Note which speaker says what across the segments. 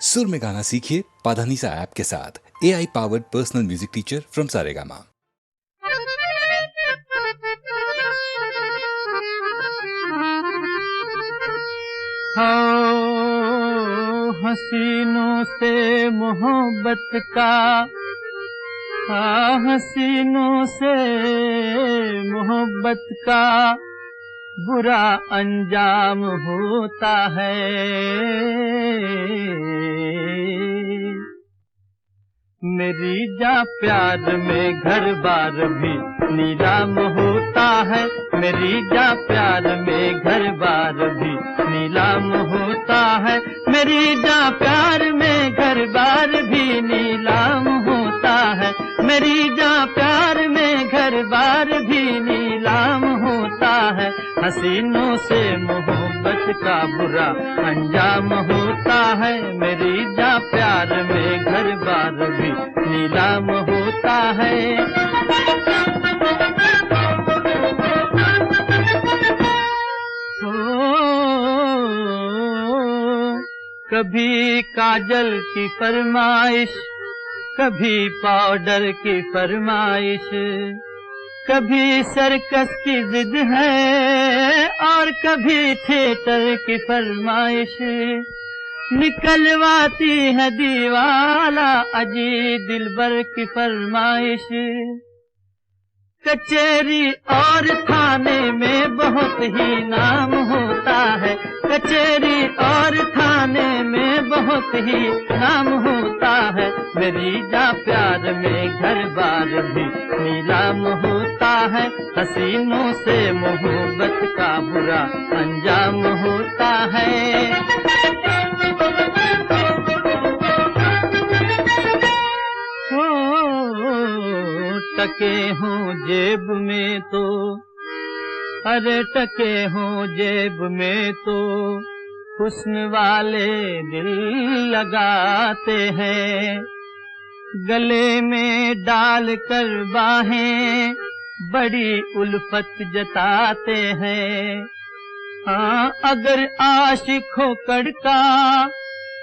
Speaker 1: सुर में गाना सीखिए पाधानीसा ऐप के साथ। AI powered personal music teacher from Saregama.
Speaker 2: हसीनों से मोहब्बत का, हसीनों से मोहब्बत का बुरा अंजाम होता है। मेरी जा प्यार में घर बार भी नीलाम होता है। मेरी जा प्यार में घर बार भी नीलाम होता है। मेरी जा प्यार में घर बार भी नीलाम होता है। मेरी जा प्यार में घर बार भी नीलाम होता है। हसीनों से मोहब्बत का बुरा अंजाम होता है। मेरी जा प्यार में घर बार भी नीलाम होता है। कभी काजल की फरमाइश, कभी पाउडर की फरमाइश, कभी सर्कस की जिद है और कभी थिएटर की फरमाइश। निकलवाती है दीवाला अजी दिलबर की फरमाइश। कचेरी और थाने में बहुत ही नाम होता है। कचेरी और थाने में बहुत ही नाम होता है। मेरी जा प्यार में घर बार भी नीलाम होता है। हसीनों से मोहब्बत का बुरा अंजाम होता है। टके हों जेब में तो, अरे टके हों जेब में तो हुस्न वाले दिल लगाते हैं। गले में डाल कर बाहें बड़ी उल्फत जताते हैं। हाँ, अगर आशिक हो कड़का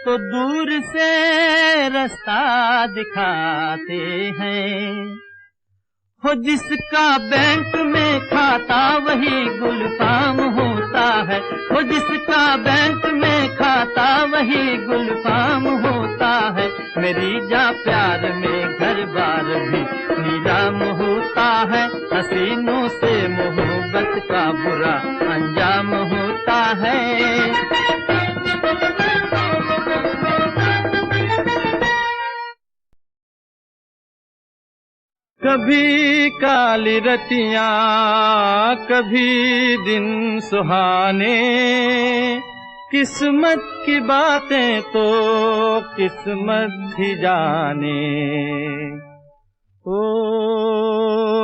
Speaker 2: तो दूर से रास्ता दिखाते हैं। हो जिसका बैंक में खाता वही गुलफाम होता है। हो जिसका बैंक में खाता वही गुलफाम होता है। मेरी जा प्यार में घर बार भी नीलाम होता है। हसीनों से मोहब्बत का बुरा अंजाम होता है। कभी काली रतियां, कभी दिन सुहाने, किस्मत की बातें तो किस्मत ही जाने। ओ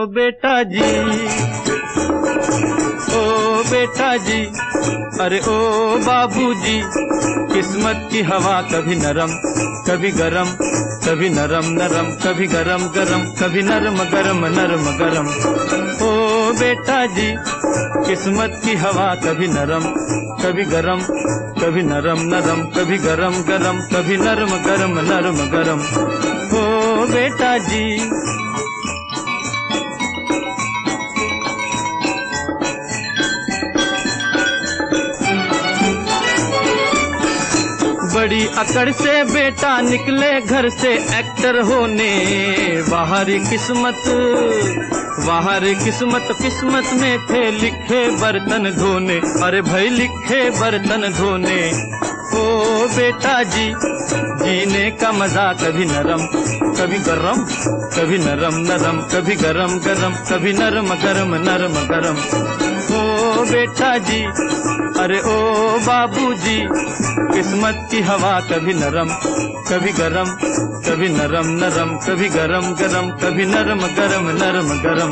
Speaker 2: बेटा जी, ओ बेटा जी, अरे ओ बाबूजी, किस्मत की हवा कभी नरम कभी गरम, कभी नरम नरम कभी गरम गरम, कभी नरम गरम नरम गरम। ओ बेटा जी, किस्मत की हवा कभी नरम कभी गरम, कभी नरम नरम कभी गरम गरम, कभी नरम गरम नरम गरम। ओ बेटा जी, बड़ी अकड़ से बेटा निकले घर से एक्टर होने। बाहरी किस्मत, बाहरी किस्मत, किस्मत में थे लिखे बर्तन धोने। अरे भाई लिखे बर्तन धोने। ओ बेटा जी, जीने का मजा कभी नरम कभी गरम, कभी नरम नरम कभी गरम गरम, कभी नरम गरम नरम गरम। ओ बेटा जी, अरे ओ बाबूजी, किस्मत की हवा कभी नरम कभी गरम, कभी नरम नरम कभी गरम गरम, कभी नरम गरम नरम गरम।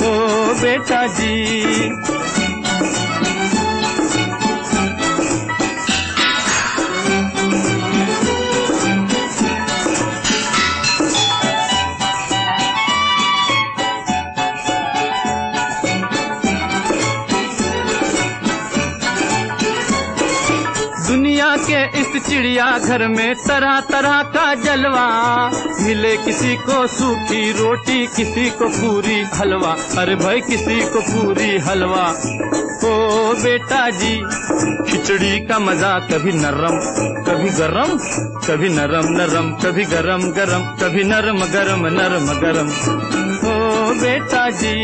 Speaker 2: ओ बेटा जी, दुनिया के इस एक चिड़िया घर में तरह तरह का जलवा, मिले किसी को सूखी रोटी किसी को पूरी हलवा, अरे भाई किसी को पूरी हलवा। ओ बेटा जी खिचड़ी का मजा कभी नरम कभी गरम, कभी नरम नरम कभी गरम गरम, कभी नरम गरम नरम गरम। ओ बेटा जी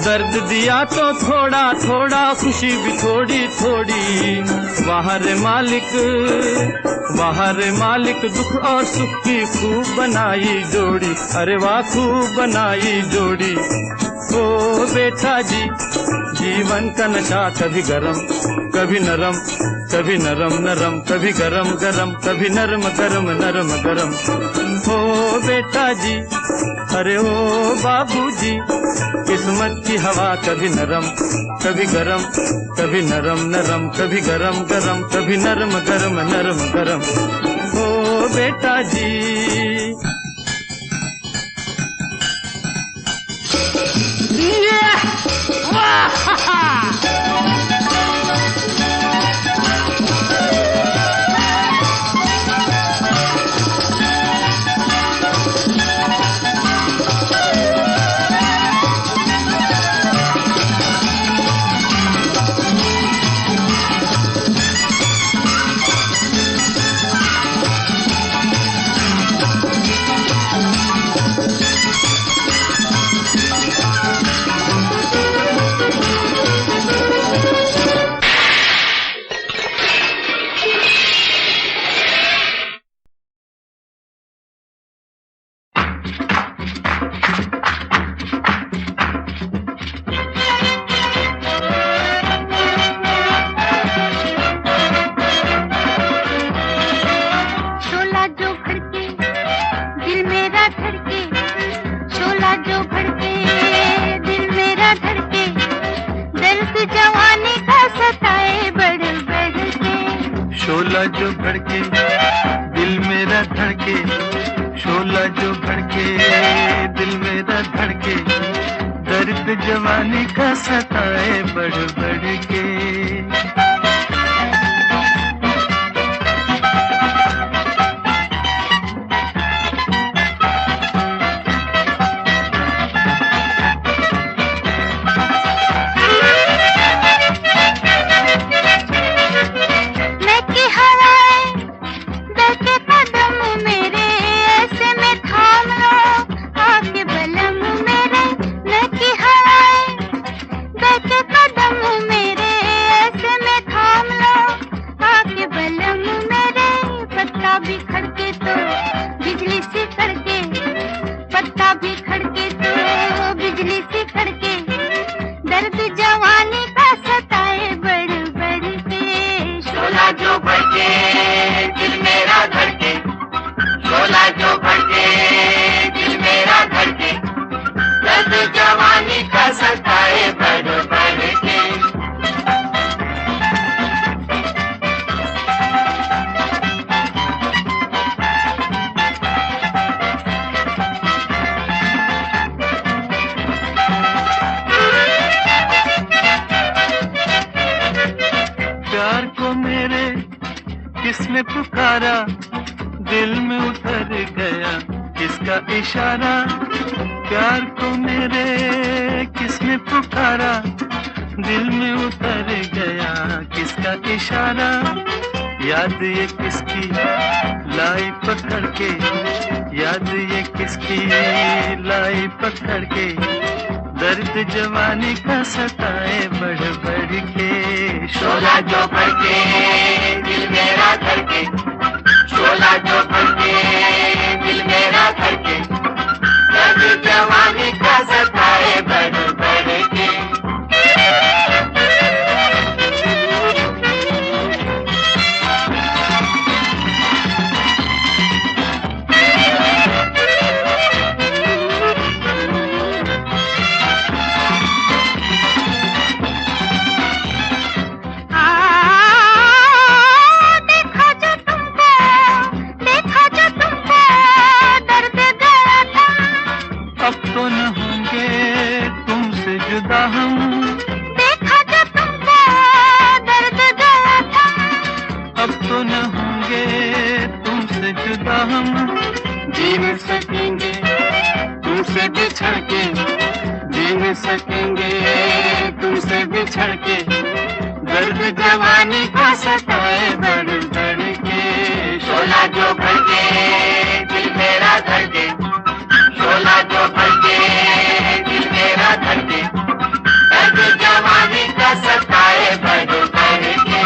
Speaker 2: दर्द दिया तो थोड़ा थोड़ा, खुशी भी थोड़ी थोड़ी, वाह रे मालिक वाह रे मालिक, दुख और सुख की खूब बनाई जोड़ी, अरे वाह खूब बनाई जोड़ी। ओ बेटा जी जीवन का नशा कभी गरम कभी नरम, कभी नरम नरम कभी गरम गरम, कभी नरम गरम नरम गरम। ओ बेटा जी अरे ओ बाबूजी, किस्मत की हवा कभी नरम कभी गरम, कभी नरम नरम कभी गरम गरम, कभी नरम गरम नरम गरम। ओ बेटा जी शोला जो भड़के दिल मेरा धड़के, शोला जो भड़के दिल मेरा धड़के, दर्द जवानी का सताए बढ़ बढ़ के। किसने पुकारा दिल में उतर गया किसका इशारा, प्यार को मेरे किसने पुकारा दिल में उतर गया किसका इशारा। याद ये किसकी लाई पकड़ के, याद ये किसकी लाई पकड़ के, दर्द जवानी का सताए बढ़ बढ़ के।
Speaker 3: शोला जो भड़के दिल मेरा धड़के, शोला जो भड़के दिल मेरा धड़के, दर्द जवानी का सताए बढ़ बढ़ के।
Speaker 4: देखा जो तुमको
Speaker 2: जुदा हम,
Speaker 4: देखा जो तुमको दर्द गया था,
Speaker 2: अब तो न होंगे तुमसे जुदा हम। जी न सकेंगे तुमसे बिछड़ के, जी न सकेंगे तुमसे बिछड़ के, दर्द जवानी का सताए बढ़ बढ़ के।
Speaker 3: शोला जो भड़के दिल मेरा धड़के, शोला जो भड़के दिल मेरा धड़के, दर्द जवानी का सताए बढ़ बढ़ के।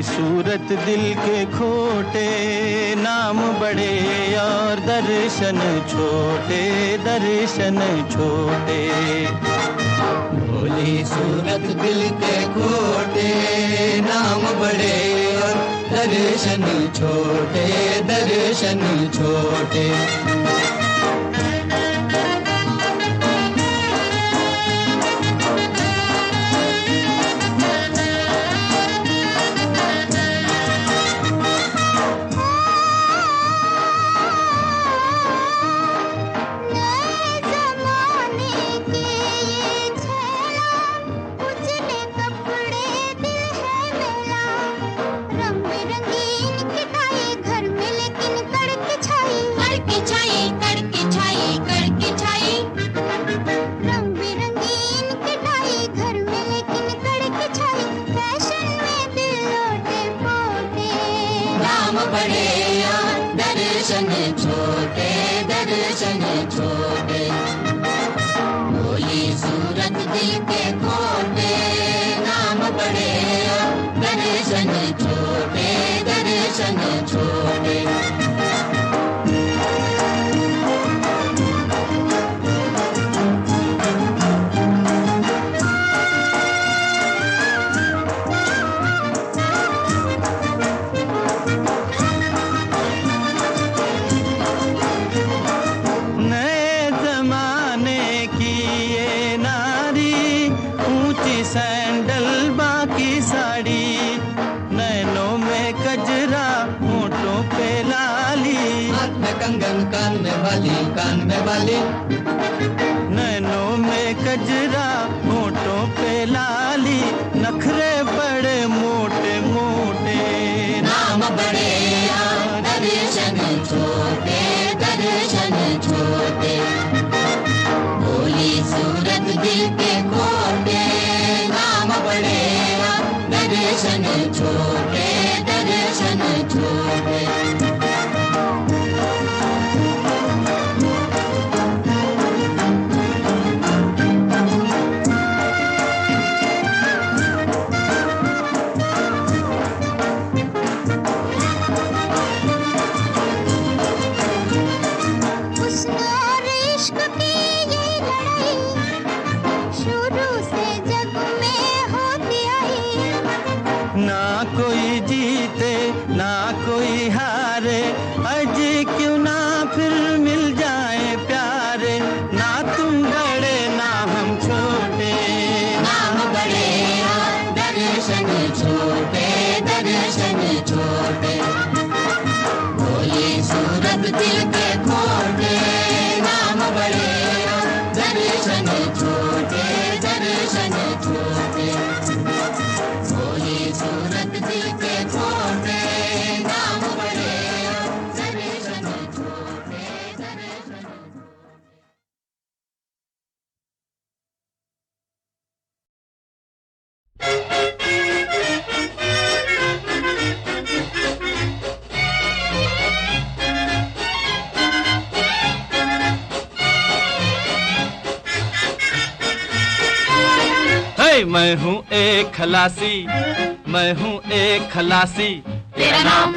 Speaker 2: सूरत दिल के खोटे, नाम बड़े और दर्शन छोटे, दर्शन छोटे।
Speaker 5: भोली सूरत दिल के खोटे, नाम बड़े और दर्शन छोटे, दर्शन छोटे। दर्शन छोटे, दर्शन छोटे। भोली सूरत दिल के खोटे, नाम बड़े दर्शन छोटे, दर्शन छोटे।
Speaker 2: सैंडल बाकी साड़ी, नैनों में कजरा होठों पे लाली,
Speaker 5: हाथ में कंगन कान में बाली, कान में बाली।
Speaker 2: नैनों में कजरा होठों पे लाली, नखरे बड़े मोटे मोटे,
Speaker 5: नाम बड़े दर्शन छोटे, दर्शन छोटे। भोली सूरत दिल के खोटे, नाम बड़े दर्शन छोटे, दर्शन छोटे।
Speaker 2: ना कोई जीते ना कोई हारे, हे मैं हूँ एक खलासी, मैं हूँ एक खलासी।
Speaker 3: तेरा नाम?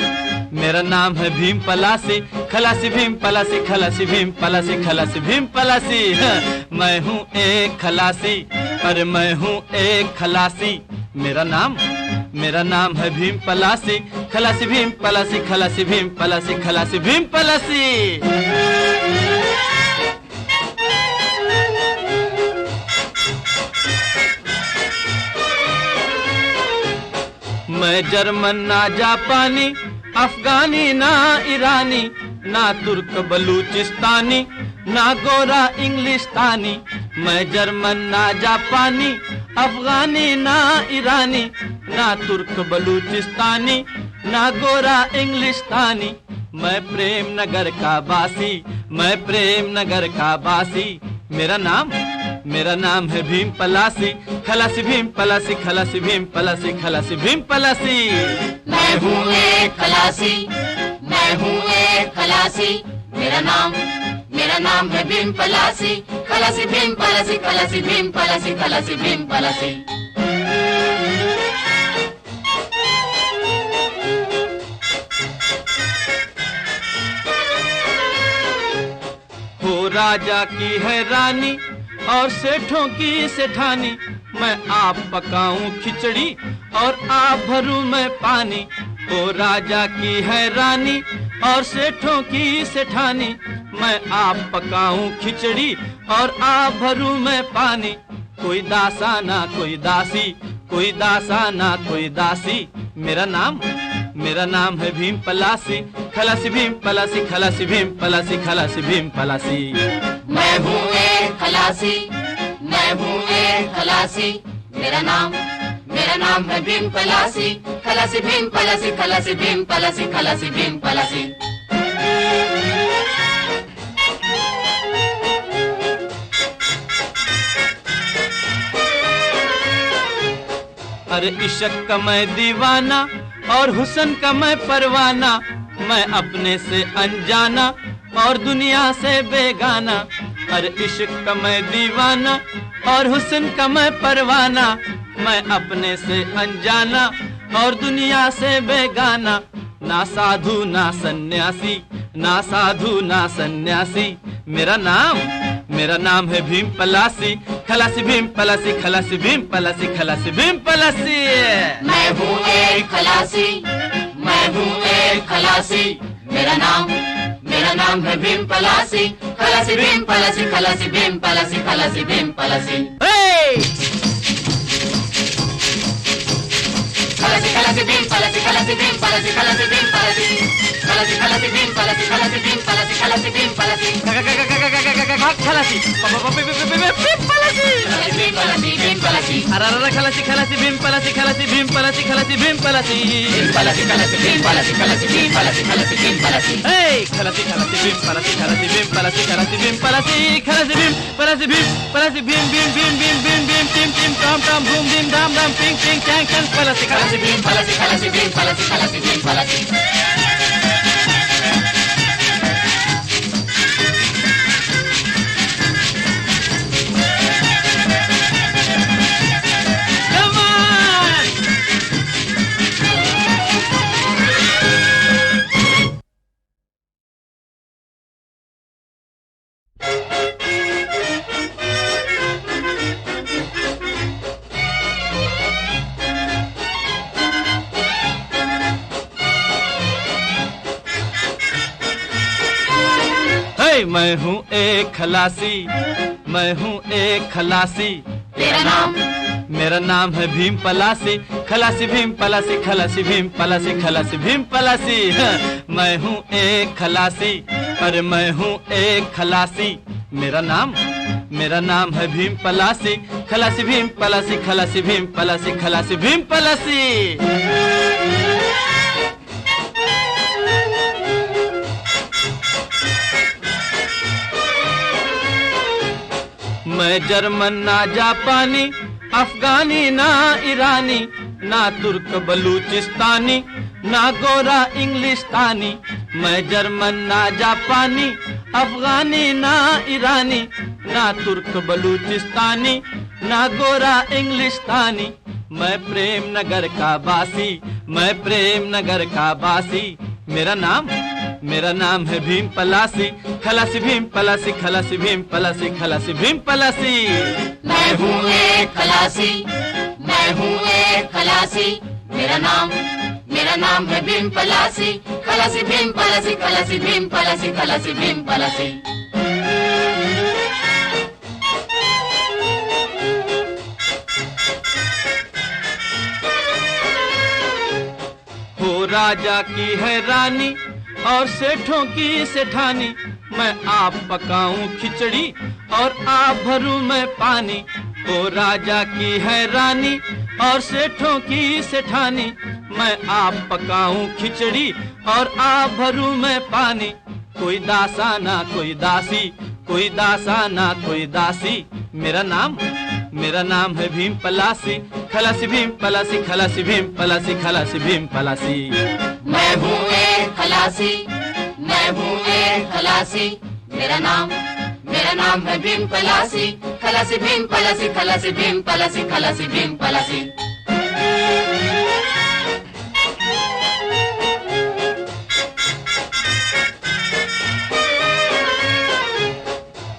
Speaker 2: मेरा नाम है भीम पलासी, खलासी भीम पलासी, खलासी भीम पलासी, खलासी भीम पलासी। मैं हूँ एक खलासी, अरे मैं हूँ एक खलासी। मेरा नाम है भीम पलासी, खलासी भीम पलासी, खलासी भीम पलासी, खलासी भीम पलासी। मैं जर्मन ना जापानी, अफगानी ना ईरानी, ना तुर्क बलूचिस्तानी, ना गोरा इंग्लिस्तानी। मैं जर्मन ना जापानी, अफगानी ना ईरानी, ना तुर्क बलूचिस्तानी, ना गोरा इंग्लिस्तानी। मैं प्रेम नगर का बासी, मैं प्रेम नगर का बासी। मेरा नाम है भीम पलासी, खलासी भीम पलासी, खलासी भीम पलासी, खलासी भीम पलासी।
Speaker 3: मैं हूँ एक खलासी, मैं हूँ एक खलासी। मेरा नाम है भीम पलासी, खलासी भीम पलासी, खलासी भीम पलासी, खलासी भीम पलासी।
Speaker 2: हो राजा की है रानी और सेठों की सेठानी, मैं आप पकाऊं खिचड़ी और आप भरूं मैं पानी। ओ राजा की है रानी और सेठों की सेठानी, मैं आप पकाऊं खिचड़ी और आप भरूं मैं पानी। कोई दासा ना कोई दासी, कोई दासा ना कोई दासी। मेरा नाम है भीम पलासी, खलासी भीम पलासी, खलासी भीम पलासी, खलासी भीम पलासी।
Speaker 3: मैं हूँ एक खलासी, मैं हूँ एक खलासी। मेरा नाम है भीम पलासी, खलासी भीम पलासी, खलासी भीम पलासी, खलासी भीम पलासी।
Speaker 2: अरे इश्क का मैं दीवाना और हुस्न का मैं परवाना, मैं अपने से अनजाना और दुनिया से बेगाना। अरे इश्क का मैं दीवाना और हुस्न का मैं परवाना, मैं अपने से अनजाना और दुनिया से बेगाना। ना साधु ना सन्यासी, ना साधु ना सन्यासी। मेरा नाम है भीम पलासी, खलासी भीम पलासी, खलासी भीम पलासी, खलासी भीम पलासी।
Speaker 3: मैं हूँ एक खलासी, मैं हूँ एक खलासी। मेरा नाम है भीम पलासी, खलासी भीम पलासी, खलासी भीम पलासी, खलासी भीम पलासी। खलासी खलासी भीम पलासी, खलासी भीम पलासी, खलासी भीम पलासी, खलासी खलासी भीम पलासी, खलासी भीम पलासी, खलासी भीम पलासी।
Speaker 2: खलासी भीम पलासी,
Speaker 3: भीम पलासी, भीम पलासी।
Speaker 2: अरे खलासी खलासी भीम पलासी, खलासी भीम पलासी, खलासी भीम पलासी।
Speaker 3: भीम पलासी, खलासी भीम पलासी, खलासी भीम पलासी, खलासी भीम पलासी।
Speaker 2: खलासी खलासी भीम पलासी, खलासी भीम पलासी, खलासी भीम पलासी, खलासी भीम पलासी, भीम पलासी, भीम भीम भीम भीम भीम भीम टीम टीम टाम टाम भूम भीम धाम धाम पिंग पिंग टैंग टैंग पलासी,
Speaker 3: खलासी भीम पलासी, खलासी भीम पलासी, खलासी भीम पलासी।
Speaker 2: मैं हूँ एक खलासी, मैं हूँ एक खलासी।
Speaker 3: तेरा नाम?
Speaker 2: मेरा नाम है भीम पलासी, खलासी भीम पलासी, खलासी भीम पलासी, खलासी भीम पलासी। मैं हूँ एक खलासी, अरे मैं हूँ एक खलासी। मेरा नाम है भीम पलासी, खलासी भीम पलासी, खलासी भीम पलासी, खलासी भीम पलासी। मैं जर्मन ना जापानी, अफगानी ना ईरानी, ना तुर्क बलूचिस्तानी, ना गोरा इंग्लिस्तानी। मैं जर्मन ना जापानी, अफगानी ना ईरानी, ना तुर्क बलूचिस्तानी, ना गोरा इंग्लिस्तानी। मैं प्रेम नगर का बासी, मैं प्रेम नगर का बासी। मेरा नाम है भीम पलासी, खलासी भीम पलासी, खलासी भीम पलासी, खलासी भीम पलासी।
Speaker 3: मैं हूँ एक खलासी, मैं हूँ एक खलासी। मेरा नाम है भीम पलासी, खलासी भीम पलासी, खलासी भीम पलासी, खलासी भीम पलासी।
Speaker 2: हो राजा की है रानी और सेठों की सेठानी, मैं आप पकाऊं खिचड़ी और आप भरूं मैं पानी। हो राजा की है रानी और सेठों की सेठानी, मैं आप पकाऊं खिचड़ी और आप भरूं मैं पानी। कोई दासा ना कोई दासी, कोई दासा ना कोई दासी। मेरा नाम है भीम पलासी, खलासी भीम पलासी, खलासी भीम पलासी, खलासी भीम पलासी।
Speaker 3: मैं हूँ एक खलासी, मैं हूँ एक खलासी। मेरा नाम है भीम पलासी, खलासी भीम पलासी, खलासी भीम पलासी, खलासी भीम पलासी।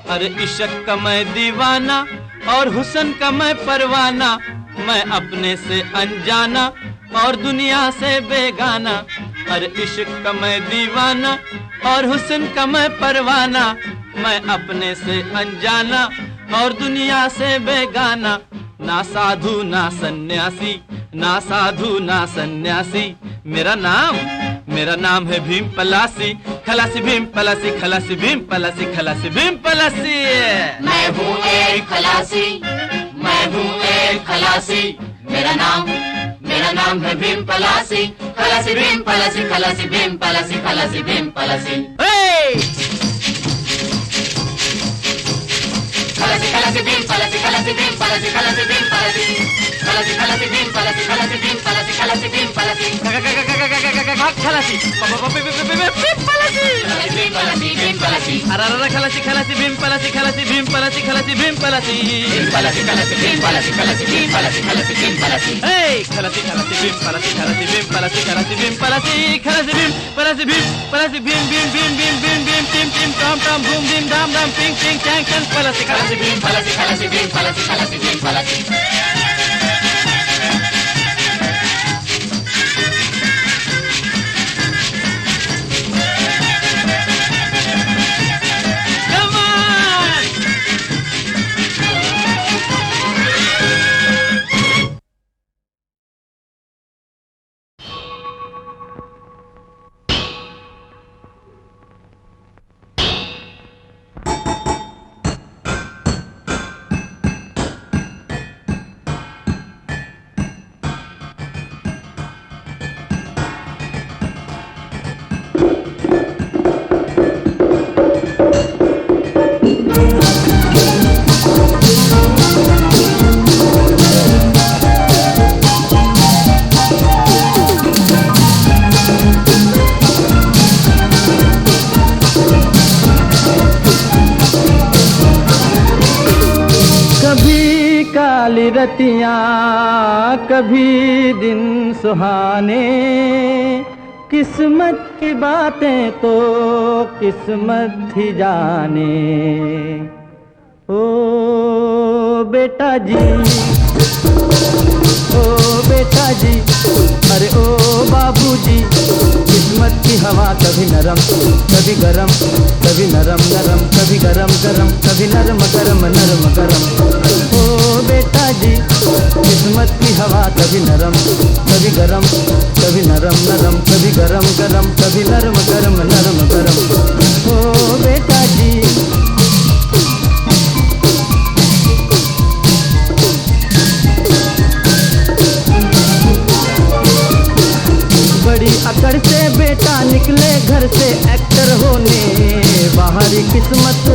Speaker 2: अरे इश्क का मैं दीवाना और हुस्न का मैं परवाना, मैं अपने से अनजाना और दुनिया से बेगाना। अरे इश्क का मैं दीवाना और हुस्न का मैं परवाना, मैं अपने से अनजाना और दुनिया से बेगाना। ना साधु ना सन्यासी, ना साधु ना सन्यासी। मेरा नाम है भीम पलासी, खलासी भीम पलासी, खलासी भीम पलासी, खलासी भीम पलासी।
Speaker 3: मैं हूँ एक खलासी, मैं हूँ एक खलासी। मेरा नाम है भीम पलासी, खलासी भीम पलासी, खलासी भीम पलासी, खलासी भीम पलासी। खलासी खलासी भीम पलासी, खलासी भीम पलासी, खलासी भीम पलासी, खलासी खलासी भीम पलासी, खलासी भीम पलासी, खलासी भीम पलासी।
Speaker 2: खलासी भीम पलासी,
Speaker 3: भीम पलासी, भीम पलासी।
Speaker 2: अरे खलासी खलासी भीम पलासी, खलासी भीम पलासी, खलासी भीम पलासी।
Speaker 3: भीम पलासी, खलासी भीम पलासी, खलासी भीम पलासी, खलासी भीम पलासी।
Speaker 2: खलासी खलासी भीम पलासी, खलासी भीम पलासी, खलासी भीम पलासी, खलासी भीम पलासी, भीम पलासी, भीम भीम भीम भीम भीम भीम टीम टीम टॉम टॉम भूम भीम धाम धाम पिंग पिंग चैंग चैंग पलासी, खलासी
Speaker 3: भीम पलासी, खलासी भीम पलासी, खलासी भीम पलासी।
Speaker 2: रतियाँ कभी दिन सुहाने, किस्मत की बातें तो किस्मत ही जाने। ओ बेटा जी, ओ बेटा जी, अरे ओ बाबूजी, किस्मत की हवा कभी नरम कभी गरम, कभी नरम नरम कभी गरम गरम, कभी नरम गरम नरम गरम। ओ बेटा जी, किस्मत की हवा कभी नरम कभी गरम, कभी नरम नरम कभी गरम गरम, कभी नरम गरम नरम गरम। ओ बेटा जी, बड़ी अकड़ से बेटा निकले घर से एक्टर होने। बाहरी किस्मत,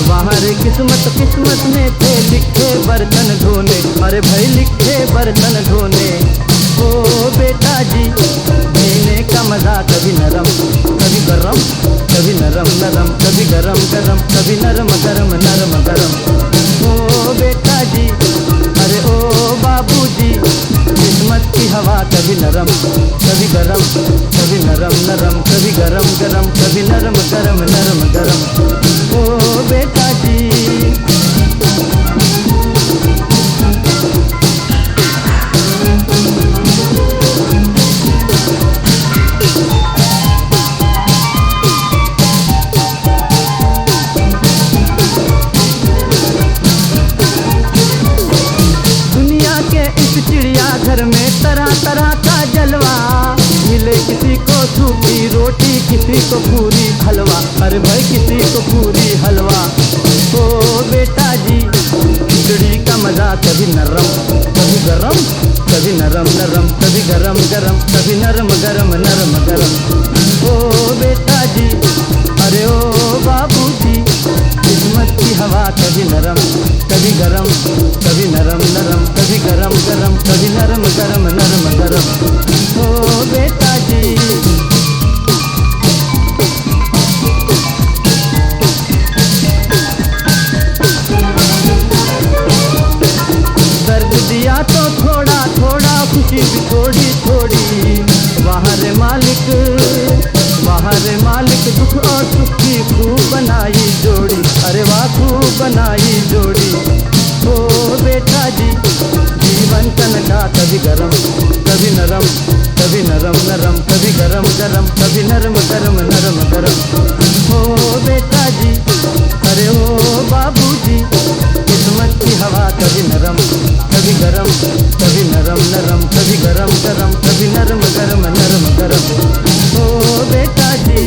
Speaker 2: बाहरी किस्मत, किस्मत में थे लिखे बर्तन धोने। अरे भाई लिखे बर्तन धोने। ओ बेटा जी, जीने का मजा कभी नरम कभी गरम, कभी नरम नरम कभी गरम गरम, कभी नरम गरम नरम गरम। ओ बेटा जी, अरे ओ बाबूजी, किस्मत की हवा कभी नरम कभी गरम, कभी नरम नरम कभी गरम गरम, कभी नरम गरम नरम गरम। ओ बेटा जी। घर में तरह तरह का जलवा, मिले किसी को सूखी रोटी किसी को पूरी हलवा, अरे भाई किसी को पूरी हलवा। ओ बेटा जी, खिचड़ी का मजा कभी नरम कभी गरम, कभी नरम नरम कभी गरम गरम, कभी नरम गरम नरम गरम। ओ बेटा जी, अरे ओ बाबूजी, किस्मत की हवा कभी नरम कभी गरम, कभी नरम नरम कभी गरम गरम, कभी नरम गरम नरम गरम। ओ बेटा जी। दर्द दिया तो थोड़ा थोड़ा, खुशी भी थोड़ी थोड़ी, वहाँ रे मालिक दुख और सुख की खूब बनाई जोड़ी, अरे वाह खूब बनाई जोड़ी। ओ बेटा जी, जीवन का कभी गरम कभी नरम, कभी नरम नरम कभी गरम गरम, कभी नरम गरम नरम गरम। ओ बेटा जी, अरे ओ बाबूजी, किस्मत की हवा कभी नरम कभी गरम, कभी नरम नरम कभी गरम गरम, कभी नरम गरम नरम गरम। ओ बेटा जी।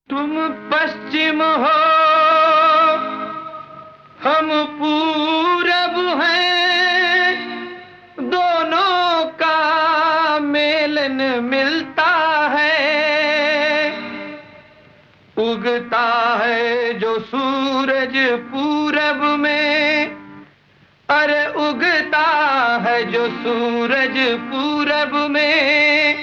Speaker 2: तुम पश्चिम हो हम पूरब हैं, दोनों का मेलन मिलता है। उगता है जो सूरज पूरब में, अरे उगता है जो सूरज पूरब में,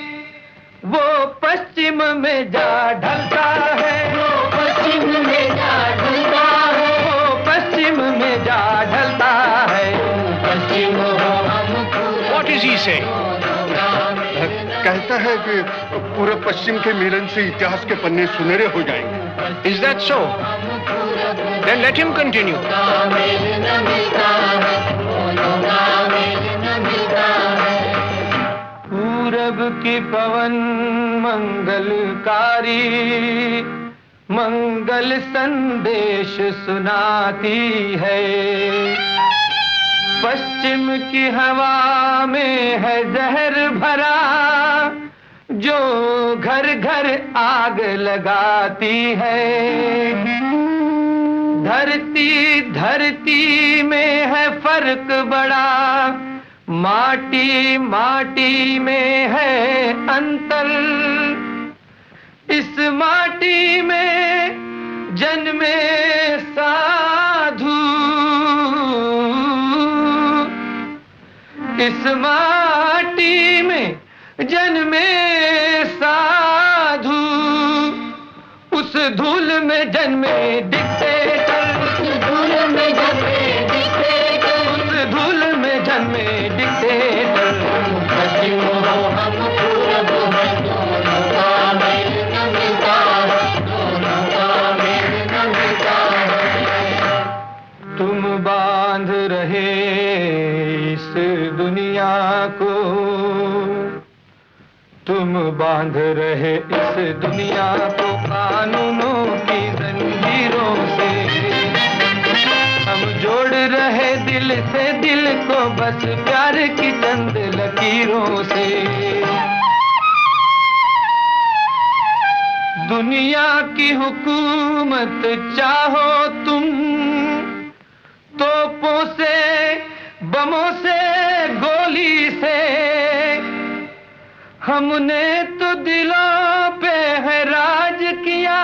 Speaker 2: वो पश्चिम में जा ढलता है, वो पश्चिम में जा ढलता है, वो पश्चिम में जा ढलता है। पश्चिम हो हम।
Speaker 6: What is he saying?
Speaker 7: कहता है कि पूरे पश्चिम के मिलन से इतिहास के पन्ने सुनहरे हो जाएंगे।
Speaker 6: Is that so? Then let him continue.
Speaker 2: पूरब की पवन मंगलकारी, मंगल संदेश सुनाती है। पश्चिम की हवा में है जहर भरा, जो घर घर आग लगाती है। धरती में है फर्क बड़ा, माटी माटी में है अंतर। इस माटी में जन्मे साधु, इस माटी में जन्मे साधु, उस धूल में जन्मे डिक्टेटर, उस धूल में जन्मे डिक्टेटर, उस धूल में जन्मे डिक्टेटर। पश्चिम हो हम पूरब हैं, दोनों का मेल न मिलता है, दोनों का मेल न मिलता है। तुम बांध रहे इस दुनिया को, तुम बांध रहे इस दुनिया को कानूनों की जंजीरों से। हम जोड़ रहे दिल से दिल को बस प्यार की चंद लकीरों से। दुनिया की हुकूमत चाहो तुम, तोपों से बमों से गोली से। हमने तो दिलों पे है राज किया,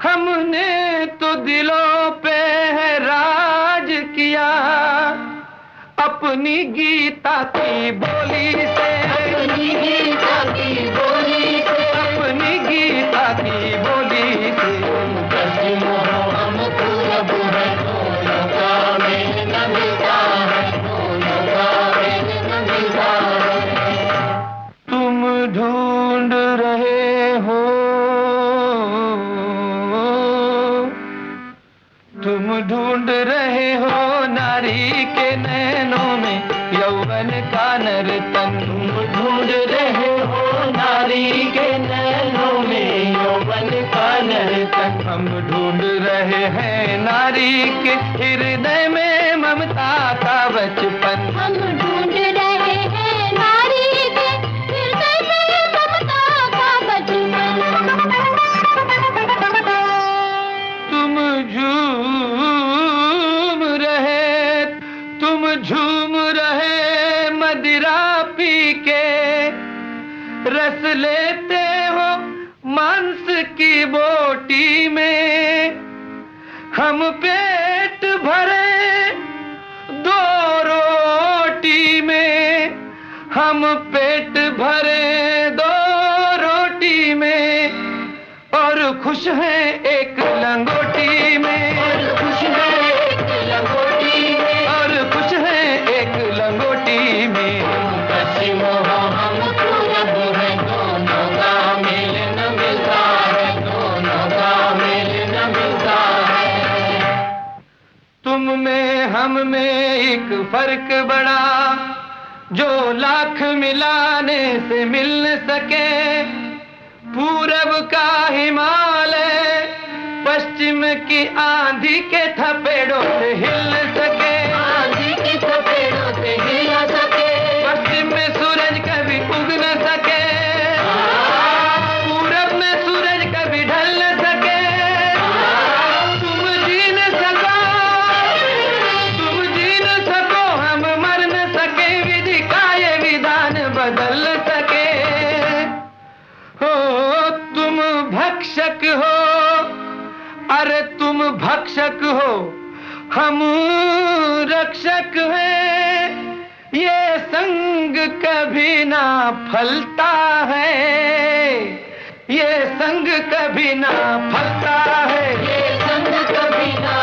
Speaker 2: हमने तो दिलों पे है राज किया। अपनी गीता की बोली से, अपनी गीता की बोली से, अपनी गीता की बोली से।
Speaker 3: पश्चिम हो हम पूरब है, दोनों का मेल न मिलता है, दोनों का मेल न मिलता है।
Speaker 2: तुम ढूंढ रहे हो, तुम ढूंढ रहे हो नारी के नैनों में यौवन का नर्तन। तुम ढूंढ रहे हो नारी के नैनों में यौवन का नर्तन। हम ढूंढ रहे हैं नारी के हृदय में ममता का बचपन।
Speaker 4: हम ढूंढ रहे हैं नारी के हृदय में ममता का बचपन।
Speaker 2: तुम झूम रहे मदिरा पी के, रस लेते हो मांस की बोटी में। हम पेट भरे दो रोटी में, हम पेट भरे दो रोटी में, और खुश हैं एक लंगोटी में, और खुश हैं एक लंगोटी में, और खुश हैं एक लंगोटी में।
Speaker 3: पश्चिम हो हम पूरब है, दोनों का मेल न मिलता है, दोनों का मेल न मिलता है।
Speaker 2: तुम में हम में एक फर्क बड़ा, जो लाख मिलाने से मिल न सके। पूरब का हिमालय पश्चिम की आंधी के थपेड़ों से हिल न सके,
Speaker 3: आंधी के थपेड़ों से हिल न सके।
Speaker 2: पश्चिम में सूरज कभी उग न सके, पूरब में सूरज कभी ढल न सके। तुम जी न सको, तुम जी न सको, हम मर न सके, विधि का ये विधान बदल न सके। हो तुम भक्षक हो, अरे तुम भक्षक हो, हम रक्षक हैं। ये संग कभी ना फलता है, ये संग कभी ना फलता है,
Speaker 3: ये संग कभी ना